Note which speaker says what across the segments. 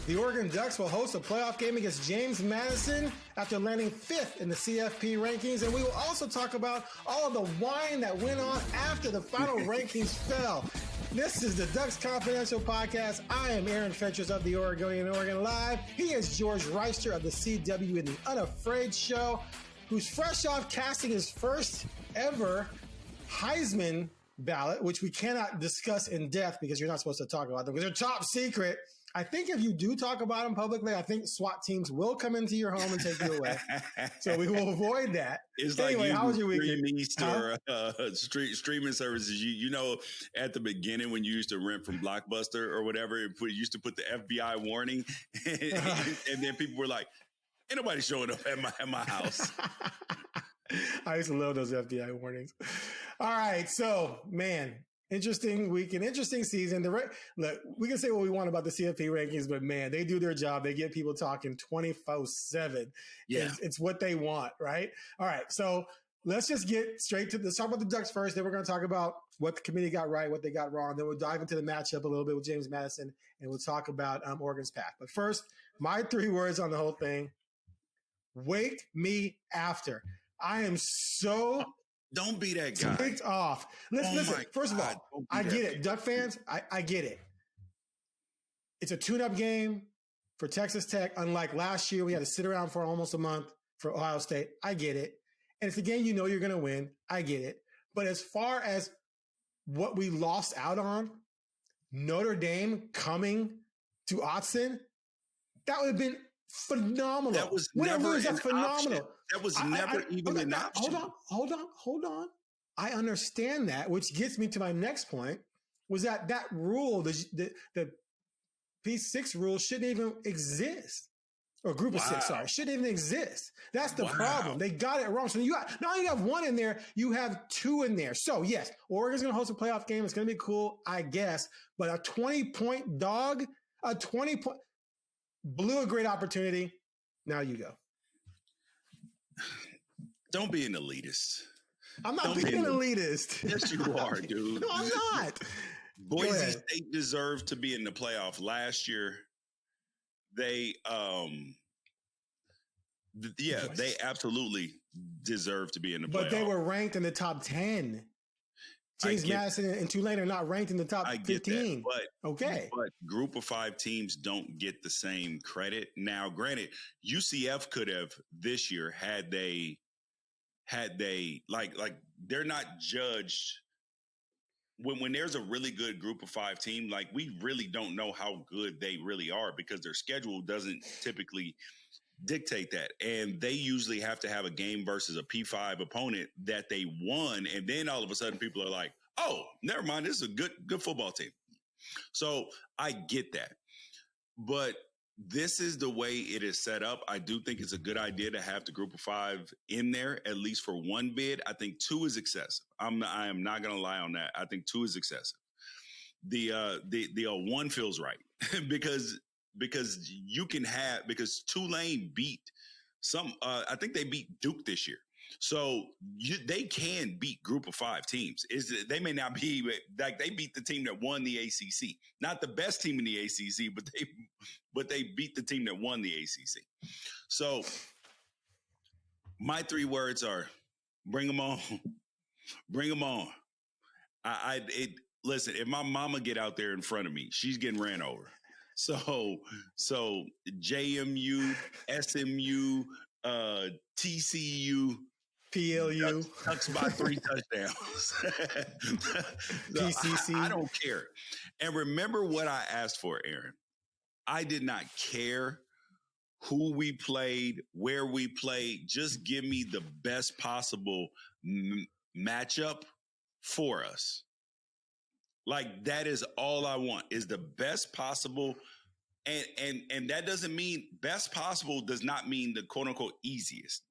Speaker 1: The Oregon Ducks will host a playoff game against James Madison after landing 5th in the CFP rankings. And we will also talk about all of the wine that went on after the final rankings fell. This is the Ducks Confidential Podcast. I am Aaron Fentress of the Oregonian and OregonLive. He is George Wrighster of the CW in the Unafraid Show, who's fresh off casting his first ever Heisman ballot, which we cannot discuss in depth because you're not supposed to talk about them because they're top secret. I think if you do talk about them publicly, I think SWAT teams will come into your home and take you away. So we will avoid that.
Speaker 2: It's
Speaker 1: anyway,
Speaker 2: like
Speaker 1: how was your weekend?
Speaker 2: Streaming services. You know, at the beginning when you used to rent from Blockbuster or whatever, it used to put the FBI warning, and then people were like, "Ain't nobody showing up at my house."
Speaker 1: I used to love those FBI warnings. All right, so man. Interesting week, an interesting season. Look, we can say what we want about the CFP rankings, but man, they do their job. They get people talking 24/7.
Speaker 2: Yeah.
Speaker 1: It's what they want, right? All right, so let's just get straight to let's talk about the Ducks first. Then we're going to talk about what the committee got right, what they got wrong. Then we'll dive into the matchup a little bit with James Madison, and we'll talk about Oregon's path. But first, my 3 words on the whole thing: wake me after. I am so...
Speaker 2: Don't be that guy.
Speaker 1: Ticked off. Listen, first of all, I get it. Duck fans, I get it. It's a tune-up game for Texas Tech. Unlike last year, we had to sit around for almost a month for Ohio State. I get it. And it's a game you know you're going to win. I get it. But as far as what we lost out on, Notre Dame coming to Autzen, that would have been phenomenal.
Speaker 2: That was never an phenomenal. Option. That was never even an option.
Speaker 1: Hold on. I understand that, which gets me to my next point, was that rule, the P6 rule shouldn't even exist. Or group of 6, sorry, shouldn't even exist. That's the problem. They got it wrong. So not only you have 1 in there, you have 2 in there. So yes, Oregon's going to host a playoff game. It's going to be cool, I guess. But a 20-point dog, blew a great opportunity. Now you go.
Speaker 2: Don't be an elitist.
Speaker 1: I'm not being an elitist.
Speaker 2: Yes, you are, dude.
Speaker 1: No, I'm not.
Speaker 2: Boise State deserved to be in the playoff last year. They absolutely deserve to be in the playoff.
Speaker 1: But they were ranked in the top 10. James Madison and Tulane are not ranked in the top 15.
Speaker 2: But group of 5 teams don't get the same credit. Now, granted, UCF could have this year had they like they're not judged when there's a really good group of 5 team. Like, we really don't know how good they really are because their schedule doesn't typically dictate that. And they usually have to have a game versus a P5 opponent that they won. And then all of a sudden people are like, oh, never mind. This is a good football team. So I get that. But this is the way it is set up. I do think it's a good idea to have the group of 5 in there, at least for 1 bid. I think 2 is excessive. I am not going to lie on that. I think 2 is excessive. The 1 feels right because Tulane beat I think they beat Duke this year. So they can beat group of 5 teams. They may not be like they beat the team that won the ACC, not the best team in the ACC, but they beat the team that won the ACC. So my 3 words are bring them on, bring them on. Listen, if my mama get out there in front of me, she's getting ran over. So JMU, SMU, TCU,
Speaker 1: PLU,
Speaker 2: Ducks by 3 touchdowns.
Speaker 1: PCC.
Speaker 2: I don't care. And remember what I asked for, Aaron. I did not care who we played, where we played. Just give me the best possible matchup for us. Like, that is all I want, is the best possible. And that doesn't mean best possible does not mean the quote unquote easiest.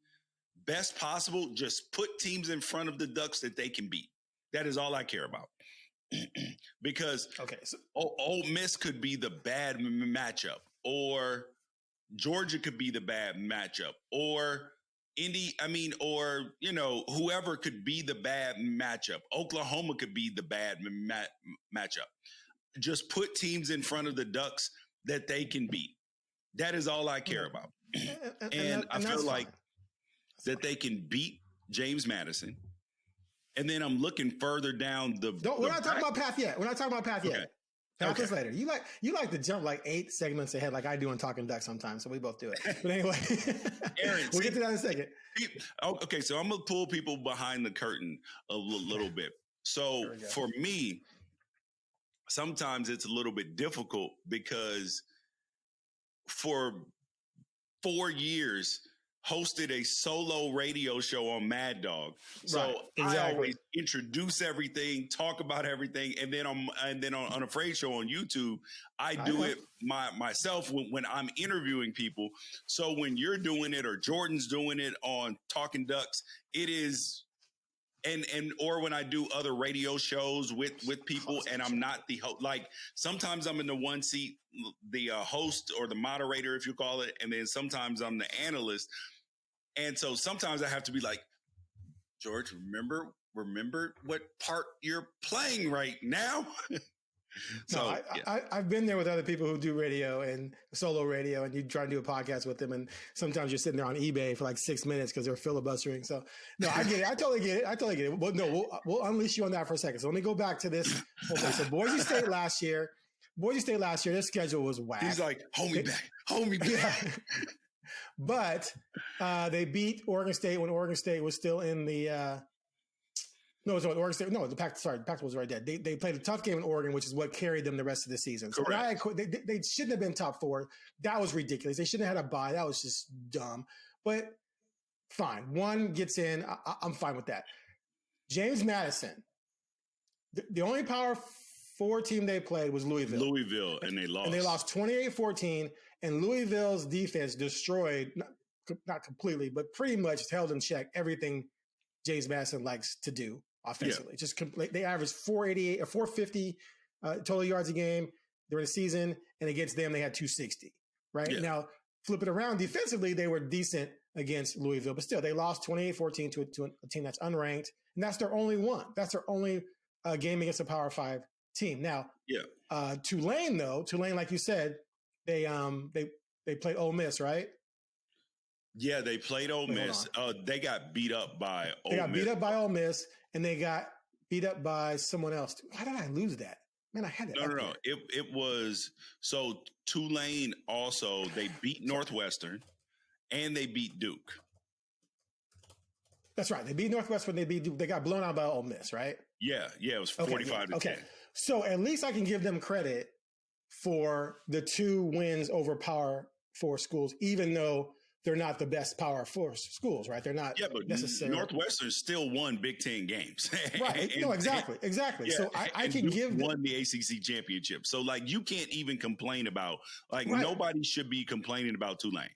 Speaker 2: Best possible, just put teams in front of the Ducks that they can beat. That is all I care about. Because Ole Miss could be the bad matchup, or Georgia could be the bad matchup, or whoever could be the bad matchup. Oklahoma could be the bad matchup. Just put teams in front of the Ducks that they can beat. That is all I care about. And I feel like that they can beat James Madison. And then I'm looking further down
Speaker 1: we're not talking about path yet. We're not talking about path yet.
Speaker 2: Okay.
Speaker 1: Path is later. You like to jump like 8 segments ahead, like I do on Talking Duck sometimes. So we both do it. But anyway,
Speaker 2: Aaron,
Speaker 1: we'll get to that in a second.
Speaker 2: Okay, so I'm gonna pull people behind the curtain a little bit. So for me, sometimes it's a little bit difficult because for 4 years hosted a solo radio show on Mad Dog. So I always introduce everything, talk about everything, and then on Unafraid Show on YouTube, I do it myself when I'm interviewing people. So when you're doing it or Jordan's doing it on Talking Ducks, it is or when I do other radio shows with people and I'm not the host, like sometimes I'm in the one seat, the host or the moderator, if you call it. And then sometimes I'm the analyst. And so sometimes I have to be like, George, remember what part you're playing right now. So
Speaker 1: I've been there with other people who do radio and solo radio, and you try to do a podcast with them, and sometimes you're sitting there on eBay for like 6 minutes because they're filibustering. So no, I get it. I totally get it. But no, we'll unleash you on that for a second. So let me go back to this. Okay, so Boise State last year, their schedule was whack.
Speaker 2: He's like, hold me back. Yeah.
Speaker 1: But they beat Oregon State when Oregon State was still in the no, it was Oregon State. No, the Pac was right there. They played a tough game in Oregon, which is what carried them the rest of the season. So they shouldn't have been top 4. That was ridiculous. They shouldn't have had a bye. That was just dumb. But fine. One gets in. I'm fine with that. James Madison. The only Power 4 team they played was Louisville.
Speaker 2: And they lost.
Speaker 1: And they lost 28-14. And Louisville's defense destroyed, not completely, but pretty much held in check everything James Madison likes to do offensively. Just they averaged 488 or 450 total yards a game during the season, and against them they had 260. Right now, flip it around defensively, they were decent against Louisville, but still they lost 28-14 to a team that's unranked, and that's their only one. That's their only game against a Power 5 team. Now, Tulane, like you said, they played Ole Miss, right?
Speaker 2: Yeah, they played Ole Miss. They got beat up by Ole Miss.
Speaker 1: They got beat up by Ole Miss, and they got beat up by someone else. How did I lose that? Man, I had that.
Speaker 2: No. It was so Tulane also, they beat Northwestern and they beat Duke.
Speaker 1: That's right. They beat Northwestern. They beat Duke. They got blown out by Ole Miss, right?
Speaker 2: Yeah. It was 45 to 10.
Speaker 1: So at least I can give them credit for the 2 wins over Power 4 schools, even though they're not the best Power 4 schools, right? They're not necessarily.
Speaker 2: Northwestern still won Big Ten games.
Speaker 1: Right. No, exactly. Yeah, so I can give them.
Speaker 2: Won the ACC championship. So, like, you can't even complain about, nobody should be complaining about Tulane.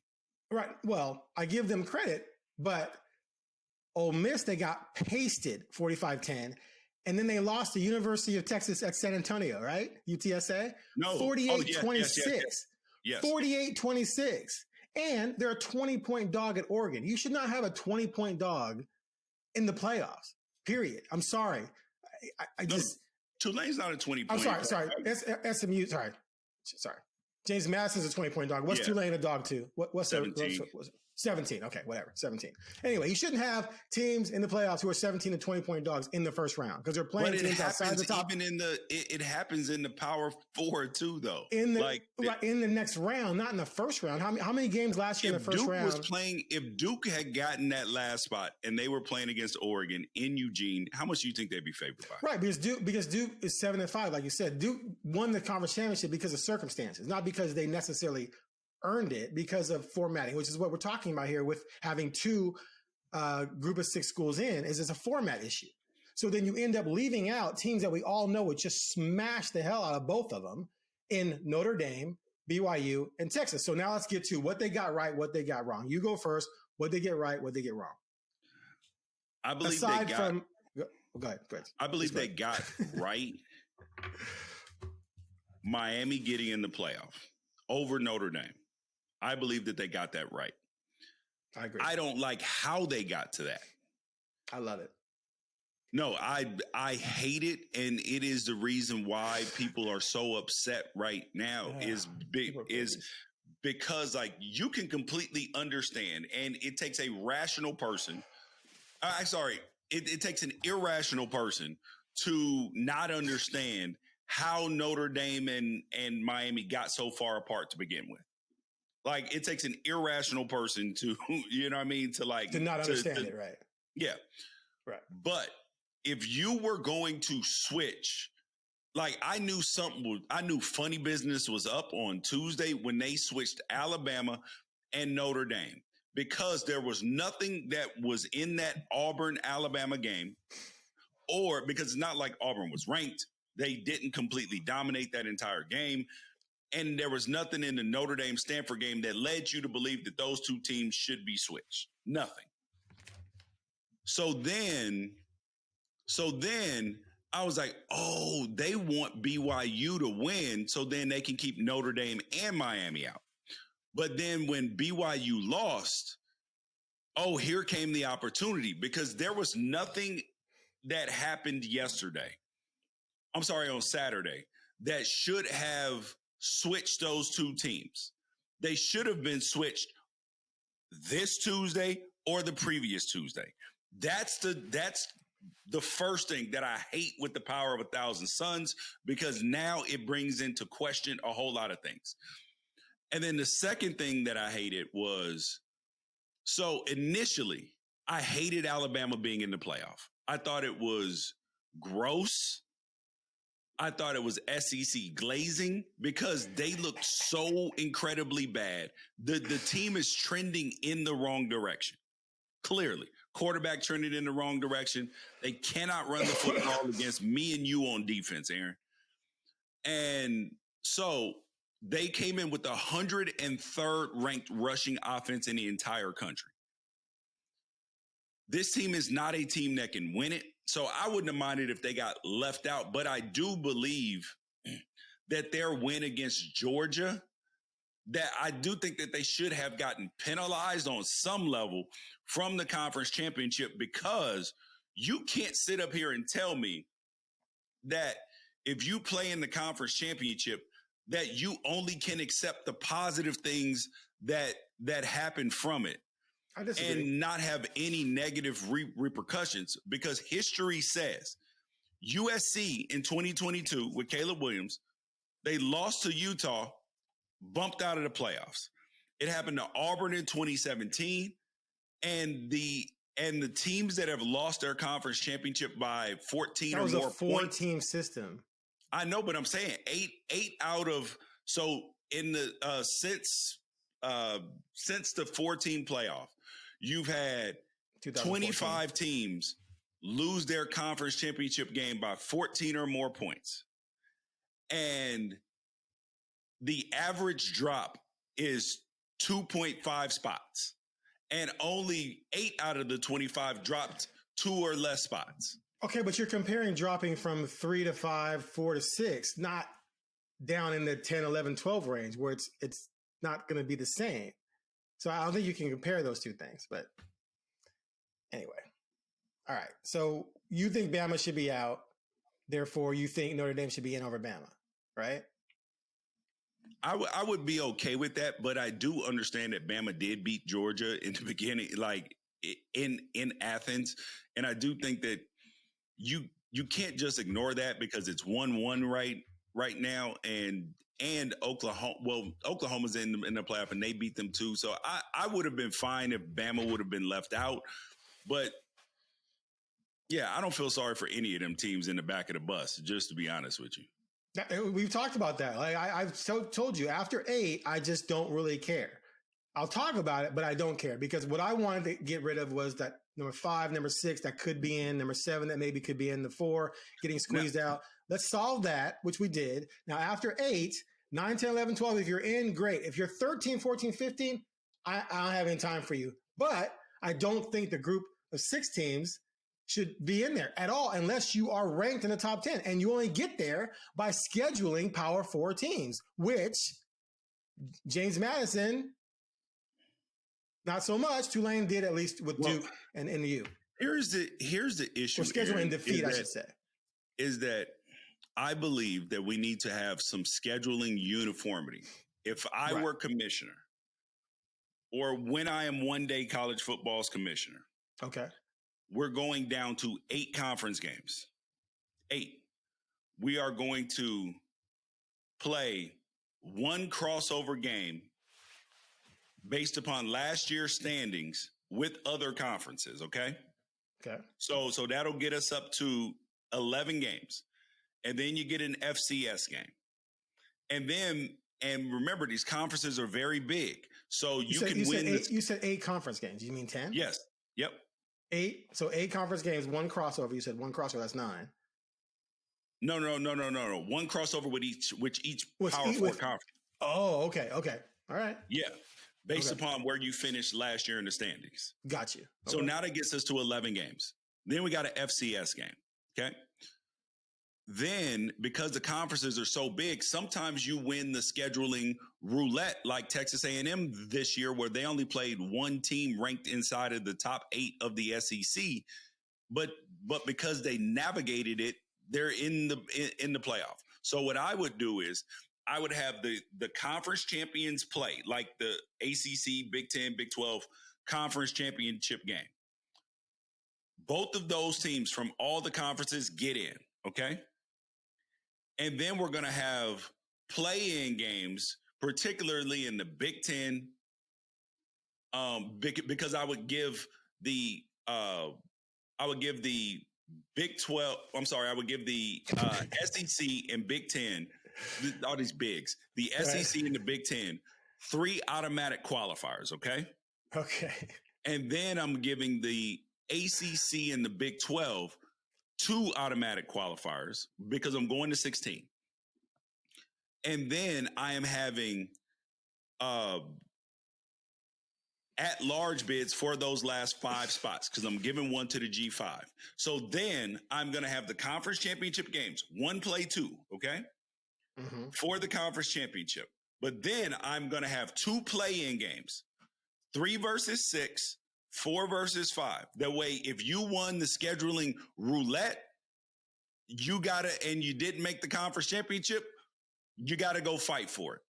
Speaker 1: Right. Well, I give them credit, but Ole Miss, they got pasted 45-10. And then they lost to University of Texas at San Antonio, right? UTSA?
Speaker 2: No.
Speaker 1: 48-26.
Speaker 2: Yes.
Speaker 1: 48-26. And they're a 20-point dog at Oregon. You should not have a 20-point dog in the playoffs, period. I'm sorry.
Speaker 2: Tulane's not a 20-point
Speaker 1: I'm sorry. SMU, sorry. James Madison's a 20-point dog. What's Tulane a dog to? What's
Speaker 2: 17?
Speaker 1: 17. Okay, whatever. 17. Anyway, you shouldn't have teams in the playoffs who are 17 and 20-point dogs in the first round because they're playing teams outside the top.
Speaker 2: Even it happens in the Power 4 too, though.
Speaker 1: In the next round, not in the first round. How many games last year in the first round?
Speaker 2: If Duke had gotten that last spot and they were playing against Oregon in Eugene, how much do you think they'd be favored by?
Speaker 1: Right, because Duke is 7-5, like you said. Duke won the conference championship because of circumstances, not because they necessarily earned it, because of formatting, which is what we're talking about here with having 2 group of 6 schools in, is it's a format issue. So then you end up leaving out teams that we all know would just smash the hell out of both of them in Notre Dame, BYU, and Texas. So now let's get to what they got right, what they got wrong. You go first. What they get right, what they get wrong.
Speaker 2: I believe
Speaker 1: go ahead.
Speaker 2: I believe they got right Miami getting in the playoff over Notre Dame. I believe that they got that right.
Speaker 1: I agree.
Speaker 2: I don't like how they got to that.
Speaker 1: I love it.
Speaker 2: No, I hate it, and it is the reason why people are so upset right now. because like you can completely understand, and it takes a rational person. It takes an irrational person to not understand how Notre Dame and Miami got so far apart to begin with. Like it takes an irrational person to, you know what I mean, to
Speaker 1: not understand it, right?
Speaker 2: Yeah.
Speaker 1: Right.
Speaker 2: But if you were going to switch, like I knew funny business was up on Tuesday when they switched Alabama and Notre Dame, because there was nothing that was in that Auburn-Alabama game, or because it's not like Auburn was ranked. They didn't completely dominate that entire game. And there was nothing in the Notre Dame-Stanford game that led you to believe that those two teams should be switched. Nothing. So then I was like, oh, they want BYU to win so then they can keep Notre Dame and Miami out. But then when BYU lost, oh, here came the opportunity, because there was nothing that happened on Saturday, that should have switched those two teams. They should have been switched this Tuesday or the previous Tuesday. That's the first thing that I hate with the power of 1,000 suns, because now it brings into question a whole lot of things. And then the second thing that I hated was, so initially I hated Alabama being in the playoff. I thought it was gross. I thought it was SEC glazing, because they looked so incredibly bad. The team is trending in the wrong direction. Clearly, quarterback trended in the wrong direction. They cannot run the football against me and you on defense, Aaron. And so they came in with the 103rd ranked rushing offense in the entire country. This team is not a team that can win it. So I wouldn't have minded if they got left out. But I do believe that their win against Georgia, that I do think that they should have gotten penalized on some level from the conference championship, because you can't sit up here and tell me that if you play in the conference championship, that you only can accept the positive things that happen from it and not have any negative repercussions, because history says USC in 2022 with Caleb Williams, they lost to Utah, bumped out of the playoffs. It happened to Auburn in 2017, and the teams that have lost their conference championship by 14 or more points. That was a
Speaker 1: 4-team system.
Speaker 2: I know, but I'm saying eight out of, so in the since the 14 playoff, you've had 25 teams lose their conference championship game by 14 or more points. And the average drop is 2.5 spots. And only 8 out of the 25 dropped 2 or less spots.
Speaker 1: Okay, but you're comparing dropping from 3 to 5, 4 to 6, not down in the 10, 11, 12 range, where it's not going to be the same. So I don't think you can compare those two things. But anyway, all right. So you think Bama should be out. Therefore, you think Notre Dame should be in over Bama, right?
Speaker 2: I would be okay with that, but I do understand that Bama did beat Georgia in the beginning, like in Athens. And I do think that you can't just ignore that, because it's 1-1 right now, and Oklahoma's in the playoff and they beat them too. So I would have been fine if Bama would have been left out. But yeah, I don't feel sorry for any of them teams in the back of the bus, just to be honest with you.
Speaker 1: We've talked about that. Like I've told you, after 8, I just don't really care. I'll talk about it, but I don't care, because what I wanted to get rid of was that number 5, number 6 that could be in, number 7 that maybe could be in, the 4 getting squeezed out. Let's solve that, which we did. Now, after 8, 9, 10, 11, 12, if you're in, great. If you're 13, 14, 15, I don't have any time for you. But I don't think the group of 6 teams should be in there at all, unless you are ranked in the top 10. And you only get there by scheduling Power 4 teams, which James Madison, not so much. Tulane did, at least with Duke and NU.
Speaker 2: Here's the issue.
Speaker 1: Or scheduling defeat, I should say.
Speaker 2: Is that I believe that we need to have some scheduling uniformity if I
Speaker 1: Right.
Speaker 2: were commissioner, or when I am one day college football's commissioner,
Speaker 1: Okay.
Speaker 2: we're going down to 8 conference games. 8. We are going to play one crossover game based upon last year's standings with other conferences, okay?
Speaker 1: Okay.
Speaker 2: So that'll get us up to 11 games. And then you get an FCS game. And remember, these conferences are very big. So you can win.
Speaker 1: You said 8 conference games. You mean 10?
Speaker 2: Yes. Yep.
Speaker 1: 8. So 8 conference games, 1 crossover. You said 1 crossover. That's 9.
Speaker 2: No. One crossover with each Power 4 conference.
Speaker 1: Oh, okay. All right.
Speaker 2: Yeah. Based upon where you finished last year in the standings.
Speaker 1: Got you. Okay.
Speaker 2: So now that gets us to 11 games. Then we got an FCS game. Okay. Then, because the conferences are so big, sometimes you win the scheduling roulette like Texas A&M this year, where they only played one team ranked inside of the top 8 of the SEC. But because they navigated it, they're in the playoff. So what I would do is I would have the conference champions play, like the ACC, Big 10, Big 12 conference championship game. Both of those teams from all the conferences get in, okay? And then we're going to have play-in games, particularly in the Big 10, because I would give the Big 12. I'm sorry, I would give the SEC and Big 10, all these bigs, the SEC and the Big 10, 3 automatic qualifiers. Okay.
Speaker 1: Okay.
Speaker 2: And then I'm giving the ACC and the Big 12 2 automatic qualifiers because I'm going to 16. And then I am having at-large bids for those last 5 spots because I'm giving one to the G5. So then I'm going to have the conference championship games, 1 play 2, okay, for the conference championship. But then I'm going to have 2 play-in games, 3 versus 6, 4 versus 5. That way, if you won the scheduling roulette, you didn't make the conference championship, you got to go fight for it.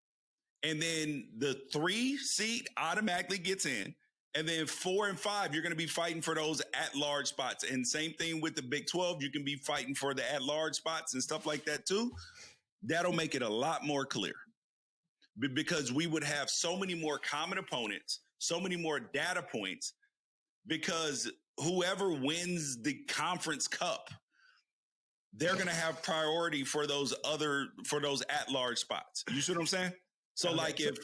Speaker 2: And then the 3 seed automatically gets in. And then 4 and 5, you're going to be fighting for those at-large spots. And same thing with the Big 12. You can be fighting for the at-large spots and stuff like that too. That'll make it a lot more clear because we would have so many more common opponents, so many more data points, because whoever wins the conference cup, they're going to have priority for those at-large spots. You see what I'm saying? So like if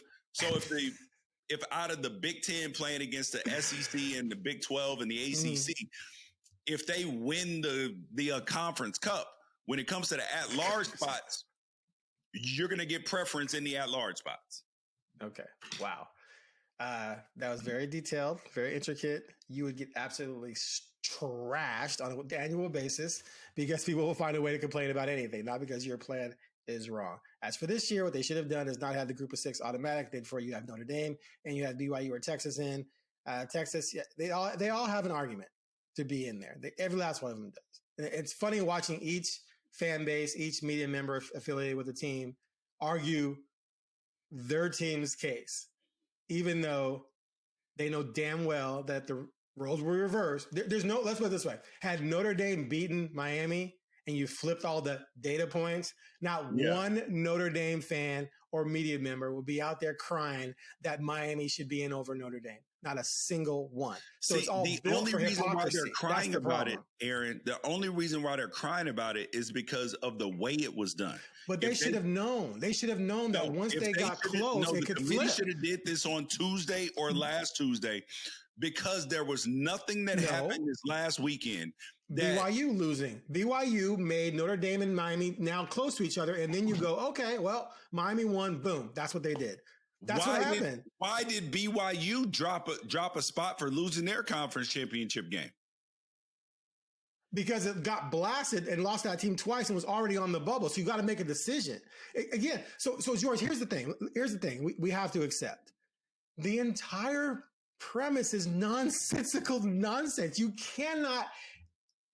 Speaker 2: out of the Big 10 playing against the SEC and the Big 12 and the ACC, if they win the conference cup, when it comes to the at-large spots, you're going to get preference in the at-large spots.
Speaker 1: Okay. Wow. That was very detailed, very intricate. You would get absolutely trashed on an annual basis because people will find a way to complain about anything, not because your plan is wrong. As for this year, what they should have done is not have the group of 6 automatic. Before you have Notre Dame and you have BYU or Texas in. Texas, they all have an argument to be in there. Every last one of them does. And it's funny watching each fan base, each media member affiliated with the team argue their team's case, even though they know damn well that the roles were reversed. There's no, let's put it this way. Had Notre Dame beaten Miami and you flipped all the data points, not one Notre Dame fan or media member will be out there crying that Miami should be in over Notre Dame. Not a single one. So it's all
Speaker 2: the
Speaker 1: built
Speaker 2: only
Speaker 1: for
Speaker 2: reason why
Speaker 1: hypocrisy.
Speaker 2: they're crying about it, Aaron, the only reason why they're crying about it is because of the way it was done.
Speaker 1: But they should have known. They should have known that once they got close, it could flip.
Speaker 2: The should have did this on Tuesday or last Tuesday because there was nothing that happened this last weekend.
Speaker 1: BYU losing. BYU made Notre Dame and Miami now close to each other, and then you go, okay, well, Miami won. Boom. That's what they did. That's what happened.
Speaker 2: Why did BYU drop a spot for losing their conference championship game?
Speaker 1: Because it got blasted and lost that team twice and was already on the bubble. So you got to make a decision. Again, so George, here's the thing. We have to accept. The entire premise is nonsensical nonsense. You cannot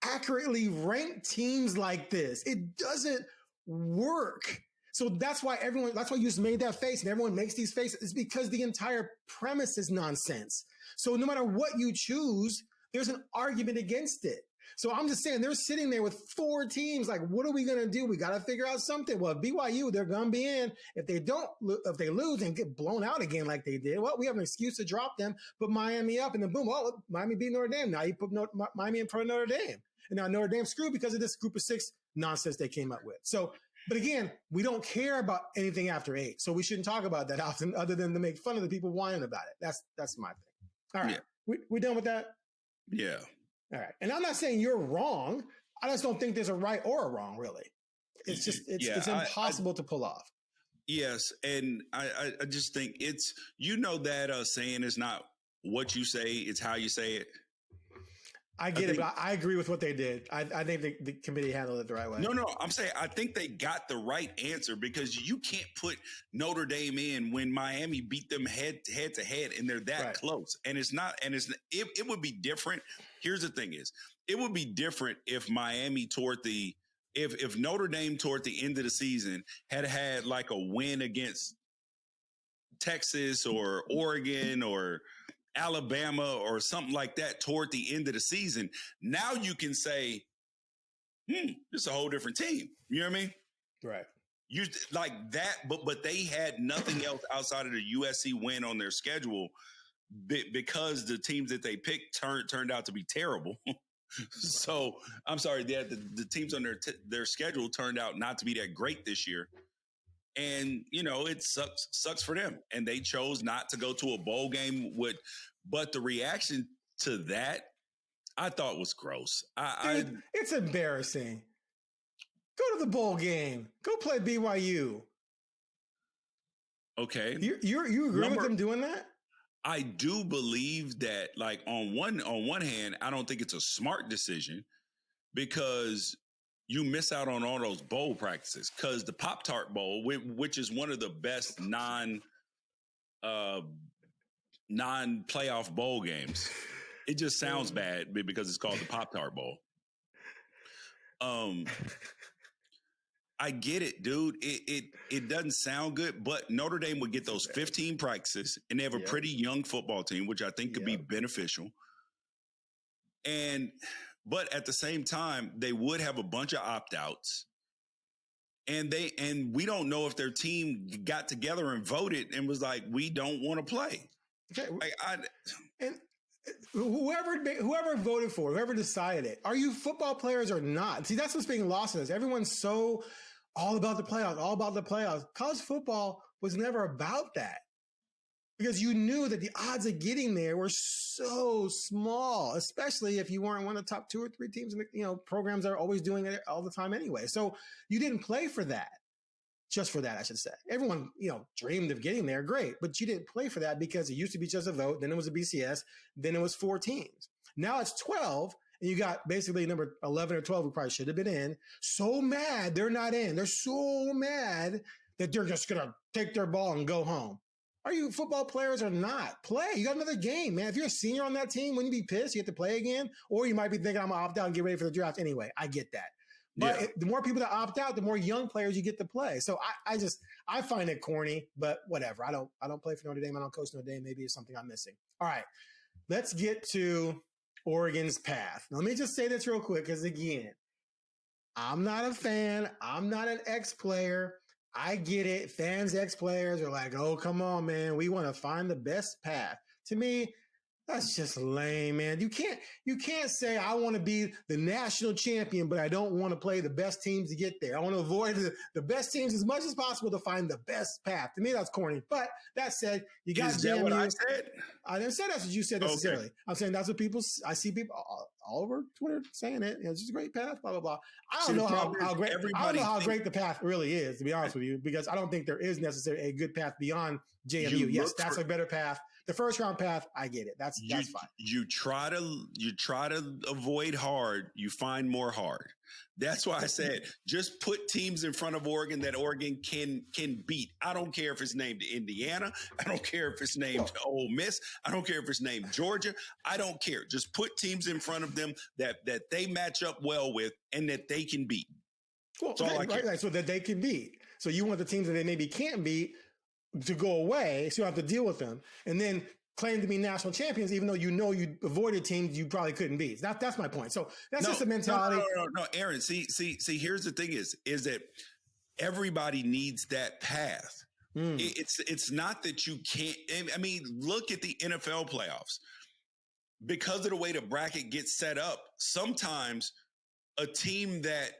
Speaker 1: accurately rank teams like this. It doesn't work. So that's why you just made that face and everyone makes these faces. It's because the entire premise is nonsense. So no matter what you choose, there's an argument against it. So I'm just saying they're sitting there with 4 teams. Like, what are we going to do? We got to figure out something. Well, BYU, they're going to be in. If they lose and get blown out again like they did, well, we have an excuse to drop them, put Miami up, and then boom, oh, Miami beat Notre Dame. Now you put Miami in front of Notre Dame. And now Notre Dame screwed because of this group of 6 nonsense they came up with. So, but again, we don't care about anything after 8. So we shouldn't talk about that often other than to make fun of the people whining about it. That's my thing. All right. Yeah. We done with that?
Speaker 2: Yeah.
Speaker 1: All right. And I'm not saying you're wrong. I just don't think there's a right or a wrong, really. It's just, it's impossible to pull off.
Speaker 2: Yes. And I just think it's, that saying is not what you say, it's how you say it.
Speaker 1: I get it, but I agree with what they did. I think the committee handled it the right way.
Speaker 2: No, I'm saying I think they got the right answer because you can't put Notre Dame in when Miami beat them head to head and they're that close. And it would be different. Here's the thing is, it would be different if Miami if Notre Dame toward the end of the season had like a win against Texas or Oregon or Alabama or something like that toward the end of the season. Now you can say, this is a whole different team. You know what I mean?
Speaker 1: Right.
Speaker 2: You like that, but they had nothing else outside of the USC win on their schedule because the teams that they picked turned out to be terrible. So I'm sorry, the teams on their schedule turned out not to be that great this year. And, it sucks for them. And they chose not to go to a bowl game but the reaction to that, I thought was gross.
Speaker 1: Dude, it's embarrassing. Go to the bowl game. Go play BYU.
Speaker 2: Okay.
Speaker 1: You agree with them doing that?
Speaker 2: I do believe that, like, on one hand, I don't think it's a smart decision because you miss out on all those bowl practices because the Pop-Tart Bowl, which is one of the best non-playoff bowl games. It just sounds bad because it's called the Pop-Tart Bowl. I get it, dude. It doesn't sound good, but Notre Dame would get those 15 practices, and they have a pretty young football team, which I think could be beneficial. But at the same time, they would have a bunch of opt-outs. And we don't know if their team got together and voted and was like, we don't want to play.
Speaker 1: Okay. And whoever voted for, whoever decided it, are you football players or not? See, that's what's being lost in us. Everyone's so all about the playoffs. College football was never about that because you knew that the odds of getting there were so small, especially if you weren't one of the top 2 or 3 teams in the, programs that are always doing it all the time anyway. So you didn't play for that. Just for that, I should say. Everyone, dreamed of getting there. Great. But you didn't play for that because it used to be just a vote. Then it was a BCS. Then it was 4 teams. Now it's 12. And you got basically number 11 or 12 who probably should have been in. So mad they're not in. They're so mad that they're just going to take their ball and go home. Are you football players or not? Play. You got another game, man. If you're a senior on that team, wouldn't you be pissed? You have to play again? Or you might be thinking, I'm going to opt out and get ready for the draft anyway. I get that. But the more people that opt out, the more young players you get to play. So I find it corny, but whatever. I don't play for Notre Dame. I don't coach Notre Dame. Maybe it's something I'm missing. All right, let's get to Oregon's path. Now, let me just say this real quick, because again, I'm not a fan. I'm not an ex-player. I get it. Fans, ex-players are like, oh, come on, man. We want to find the best path. To me, that's just lame, man. You can't say I want to be the national champion, but I don't want to play the best teams to get there. I want to avoid the best teams as much as possible to find the best path. To me, that's corny. But that said, you got
Speaker 2: Is that what I said?
Speaker 1: I didn't say that's what you said necessarily. Okay. I'm saying that's what I see people all over Twitter saying it. It's just a great path, blah, blah, blah. I don't know how great the path really is, to be honest with you, because I don't think there is necessarily a good path beyond JMU. Yes, that's a better path. The first round path, I get it. That's fine. You try
Speaker 2: to avoid hard, you find more hard. That's why I said just put teams in front of Oregon that Oregon can beat. I don't care if it's named Indiana. I don't care if it's named Ole Miss. I don't care if it's named Georgia. I don't care. Just put teams in front of them that they match up well with and that they can beat.
Speaker 1: Well, that's all I care. Right, so that they can beat. So you want the teams that they maybe can't beat to go away, so you don't have to deal with them, and then claim to be national champions, even though you avoided teams you probably couldn't beat. That's my point. So that's just the mentality.
Speaker 2: No, Aaron. See. Here's the thing: is that everybody needs that path. It's not that you can't. I mean, look at the NFL playoffs. Because of the way the bracket gets set up, sometimes a team that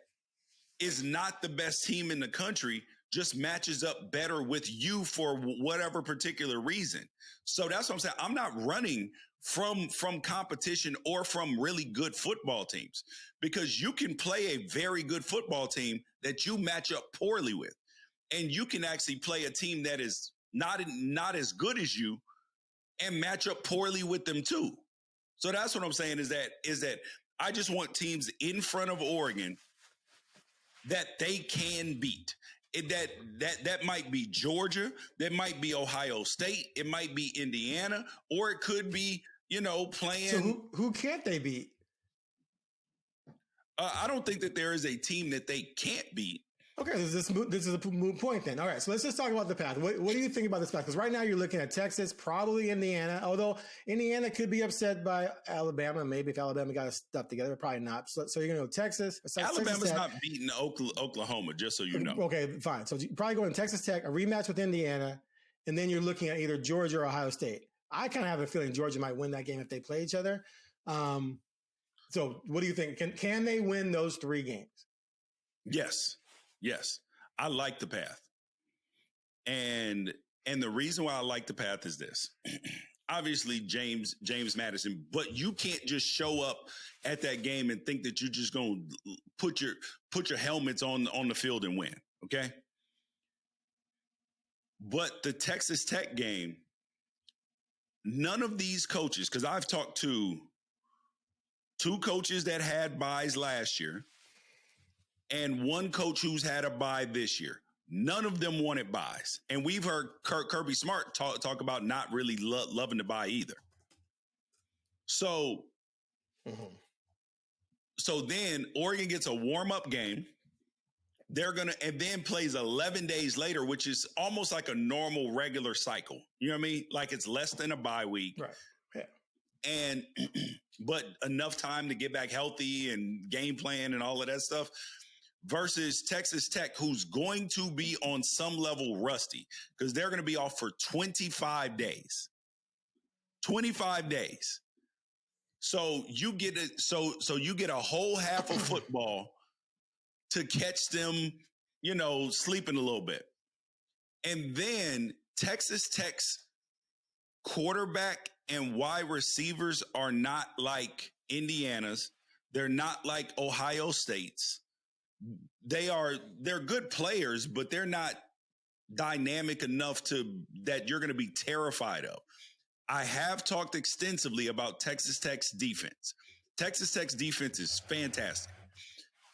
Speaker 2: is not the best team in the country just matches up better with you for whatever particular reason. So that's what I'm saying. I'm not running from competition or from really good football teams, because you can play a very good football team that you match up poorly with. And you can actually play a team that is not as good as you and match up poorly with them too. So that's what I'm saying is that I just want teams in front of Oregon that they can beat. That might be Georgia, that might be Ohio State, it might be Indiana, or it could be, playing.
Speaker 1: So who can't they beat?
Speaker 2: I don't think that there is a team that they can't beat.
Speaker 1: Okay, this is a moot point then. All right, so let's just talk about the path. What do you think about this path? Because right now you're looking at Texas, probably Indiana, although Indiana could be upset by Alabama. Maybe if Alabama got his stuff together, probably not. So you're going to go Texas.
Speaker 2: Alabama's not beating Oklahoma, just so you know.
Speaker 1: Okay, fine. So you're probably going to Texas Tech, a rematch with Indiana, and then you're looking at either Georgia or Ohio State. I kind of have a feeling Georgia might win that game if they play each other. So what do you think? Can they win those 3 games?
Speaker 2: Yes, I like the path. And the reason why I like the path is this. Obviously, James Madison, but you can't just show up at that game and think that you're just going to put your helmets on the field and win, okay? But the Texas Tech game, none of these coaches, because I've talked to 2 coaches that had buys last year, and 1 coach who's had a bye this year. None of them wanted buys. And we've heard Kirby Smart talk about not really loving the bye either. So, so then Oregon gets a warm-up game. And then plays 11 days later, which is almost like a normal regular cycle. You know what I mean? Like it's less than a bye week.
Speaker 1: Right. Yeah.
Speaker 2: And, but enough time to get back healthy and game plan and all of that stuff. Versus Texas Tech, who's going to be on some level rusty because they're going to be off for 25 days. 25 days. So you get it. So you get a whole half of football to catch them, sleeping a little bit. And then Texas Tech's quarterback and wide receivers are not like Indiana's. They're not like Ohio State's. They're good players, but they're not dynamic enough that you're going to be terrified of. I have talked extensively about Texas Tech's defense. Texas Tech's defense is fantastic.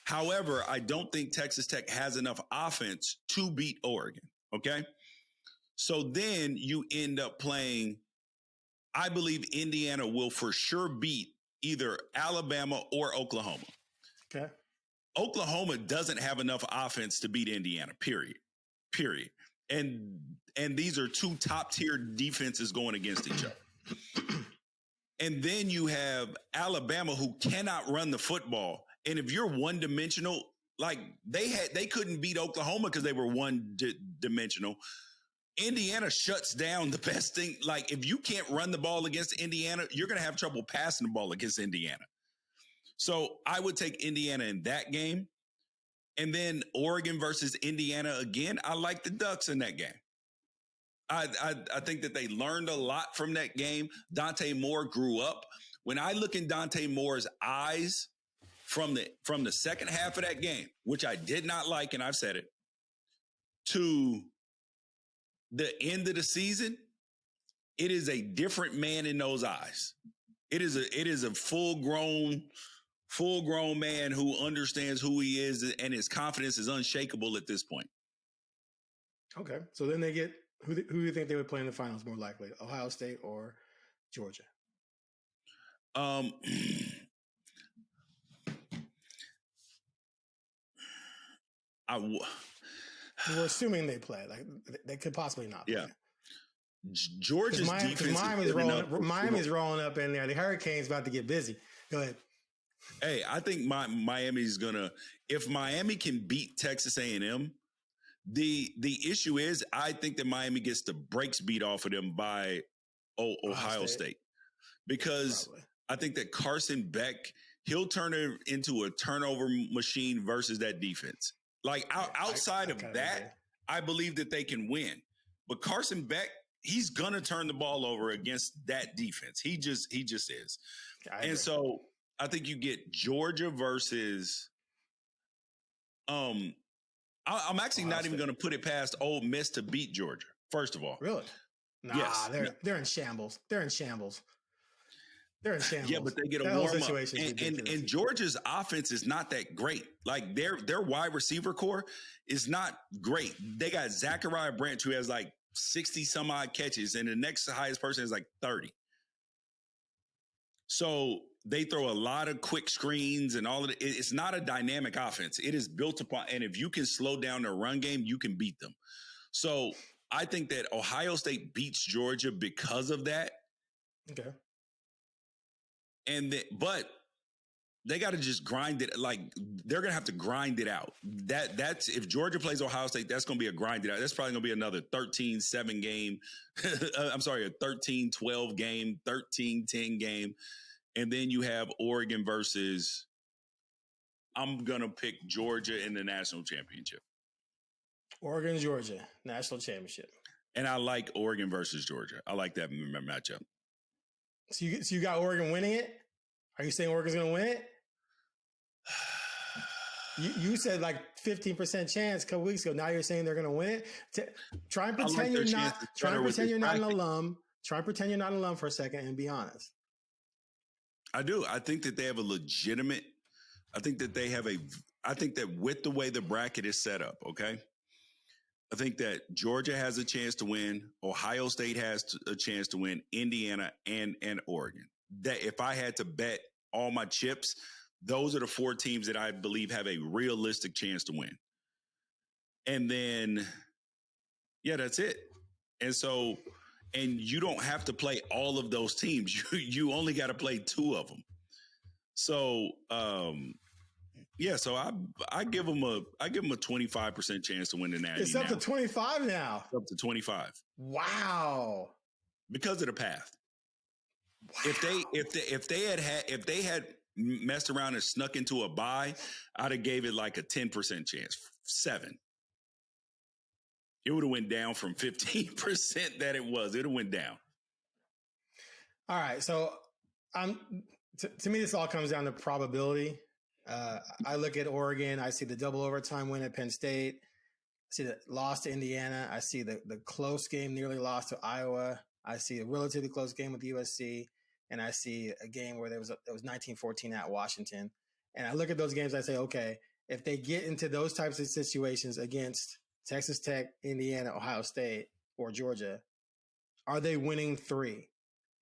Speaker 2: However, I don't think Texas Tech has enough offense to beat Oregon. Okay. So then you end up playing, I believe Indiana will for sure beat either Alabama or Oklahoma.
Speaker 1: Okay.
Speaker 2: Oklahoma doesn't have enough offense to beat Indiana, period. And these are 2 top tier defenses going against each other. And then you have Alabama, who cannot run the football. And if you're one dimensional, like they couldn't beat Oklahoma because they were one dimensional. Indiana shuts down the best thing. Like if you can't run the ball against Indiana, you're going to have trouble passing the ball against Indiana. So I would take Indiana in that game. And then Oregon versus Indiana again. I like the Ducks in that game. I think that they learned a lot from that game. Dante Moore grew up. When I look in Dante Moore's eyes from the second half of that game, which I did not like, and I've said it, to the end of the season, it is a different man in those eyes. It is a full grown man who understands who he is, and his confidence is unshakable at this point.
Speaker 1: Okay. So then they get who do you think they would play in the finals more likely, Ohio State or Georgia? We're assuming they play. Like they could possibly not play.
Speaker 2: Yeah. Georgia's defense
Speaker 1: Miami's rolling up in there. The Hurricanes about to get busy. Go ahead.
Speaker 2: Hey, I think Miami's gonna. If Miami can beat Texas A&M, the issue is I think that Miami gets the brakes beat off of them by Ohio State, because probably. I think that Carson Beck, he'll turn it into a turnover machine versus that defense. Like outside of that, I believe that they can win. But Carson Beck, he's gonna turn the ball over against that defense. He just is. And so I think you get Georgia versus I'm actually not even going to put it past Ole Miss to beat Georgia. First of all,
Speaker 1: really? Nah, yes. They're in shambles. They're in shambles.
Speaker 2: Yeah, but they get a warm up. And Georgia's offense is not that great. Like their wide receiver core is not great. They got Zachariah Branch, who has like 60 some odd catches, and the next highest person is like 30. So they throw a lot of quick screens and all of it. It's not a dynamic offense. It is built upon, and if you can slow down their run game, you can beat them. So I think that Ohio State beats Georgia because of that.
Speaker 1: Okay.
Speaker 2: But they got to just grind it. Like they're going to have to grind it out. That's if Georgia plays Ohio State, that's going to be a grind it out. That's probably going to be another 13-7 game. I'm sorry, a 13-12 game, 13-10 game. And then you have Oregon versus, I'm going to pick Georgia in the national championship.
Speaker 1: Oregon, Georgia, national championship.
Speaker 2: And I like Oregon versus Georgia. I like that matchup.
Speaker 1: So you got Oregon winning it? Are you saying Oregon's going to win it? You said like 15% chance a couple weeks ago. Now you're saying they're going to win it? Try and pretend you're not. Try and pretend you're not an alum. Try and pretend you're not an alum for a second and be honest.
Speaker 2: I do. I think that they have a legitimate. I think that with the way the bracket is set up, okay? I think that Georgia has a chance to win. Ohio State has a chance to win. Indiana and Oregon. That if I had to bet all my chips, those are the four teams that I believe have a realistic chance to win. And then, yeah, that's it. And so, and you don't have to play all of those teams. You only got to play two of them. So, yeah, so I give them a 25% chance to win the Natty.
Speaker 1: It's up to 25 now.
Speaker 2: It's up to 25.
Speaker 1: Wow.
Speaker 2: Because of the path. Wow. If they had messed around and snuck into a bye, I'd have gave it like a 10% chance. 7. It would have went down from 15% that it was. It would have went down.
Speaker 1: All right. So to me, this all comes down to probability. I look at Oregon. I see the double overtime win at Penn State. I see the loss to Indiana. I see the close game, nearly lost to Iowa. I see a relatively close game with USC. And I see a game where it was 19-14 at Washington. And I look at those games. I say, okay, if they get into those types of situations against Texas Tech, Indiana, Ohio State, or Georgia, are they winning 3?